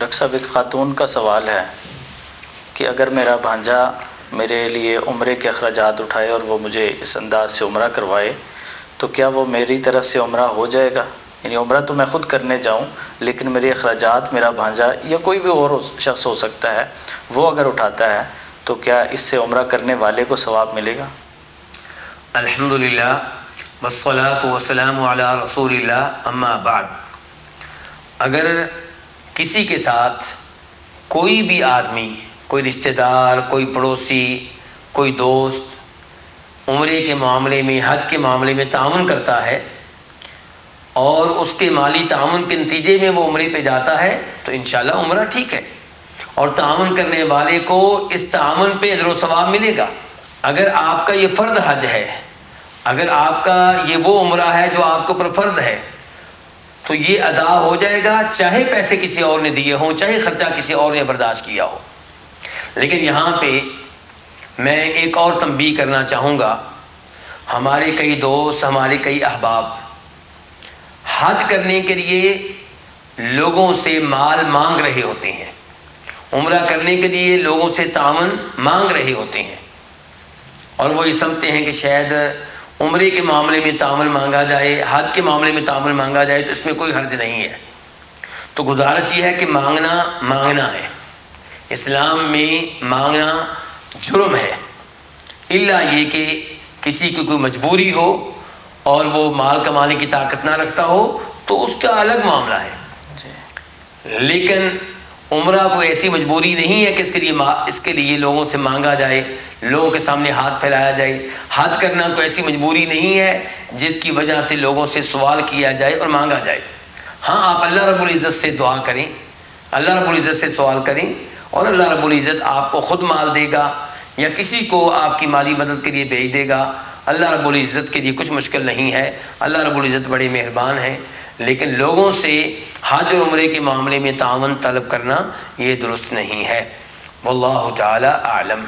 Doctor صاحب ایک خاتون کا سوال ہے کہ اگر میرا بھانجا میرے لیے عمرے کے اخراجات اٹھائے اور وہ مجھے اس انداز سے عمرہ کروائے تو کیا وہ میری طرف سے عمرہ ہو جائے گا؟ یعنی عمرہ تو میں خود کرنے جاؤں لیکن میرے اخراجات میرا بھانجا یا کوئی بھی اور شخص ہو سکتا ہے وہ اگر اٹھاتا ہے تو کیا اس سے عمرہ کرنے والے کو ثواب ملے گا؟ الحمدللہ والصلاة والسلام علی رسول اللہ، اما بعد۔ اگر کسی کے ساتھ کوئی بھی آدمی، کوئی رشتہ دار، کوئی پڑوسی، کوئی دوست عمرے کے معاملے میں، حج کے معاملے میں تعاون کرتا ہے اور اس کے مالی تعاون کے نتیجے میں وہ عمرے پہ جاتا ہے تو انشاءاللہ عمرہ ٹھیک ہے، اور تعاون کرنے والے کو اس تعاون پہ اجر و ثواب ملے گا۔ اگر آپ کا یہ فرض حج ہے، اگر آپ کا یہ وہ عمرہ ہے جو آپ کے اوپر فرض ہے تو یہ ادا ہو جائے گا، چاہے پیسے کسی اور نے دیے ہوں، چاہے خرچہ کسی اور نے برداشت کیا ہو۔ لیکن یہاں پہ میں ایک اور تنبیہ کرنا چاہوں گا۔ ہمارے کئی دوست، ہمارے کئی احباب حج کرنے کے لیے لوگوں سے مال مانگ رہے ہوتے ہیں، عمرہ کرنے کے لیے لوگوں سے تعاون مانگ رہے ہوتے ہیں، اور وہ یہ سمجھتے ہیں کہ شاید عمرے کے معاملے میں تعاون مانگا جائے، حج کے معاملے میں تعاون مانگا جائے تو اس میں کوئی حرج نہیں ہے۔ تو گزارش یہ ہے کہ مانگنا ہے، اسلام میں مانگنا جرم ہے، الا یہ کہ کسی کی کوئی مجبوری ہو اور وہ مال کمانے کی طاقت نہ رکھتا ہو تو اس کا الگ معاملہ ہے۔ لیکن عمرہ کوئی ایسی مجبوری نہیں ہے کہ اس کے لیے لوگوں سے مانگا جائے، لوگوں کے سامنے ہاتھ پھیلایا جائے۔ حج کرنا کوئی ایسی مجبوری نہیں ہے جس کی وجہ سے لوگوں سے سوال کیا جائے اور مانگا جائے۔ ہاں، آپ اللہ رب العزت سے دعا کریں، اللہ رب العزت سے سوال کریں، اور اللہ رب العزت آپ کو خود مال دے گا یا کسی کو آپ کی مالی مدد کے لیے بھیج دے گا۔ اللہ رب العزت کے لیے کچھ مشکل نہیں ہے، اللہ رب العزت بڑے مہربان ہیں۔ لیکن لوگوں سے حج اور عمرے کے معاملے میں تعاون طلب کرنا یہ درست نہیں ہے۔ واللہ تعالی اعلم۔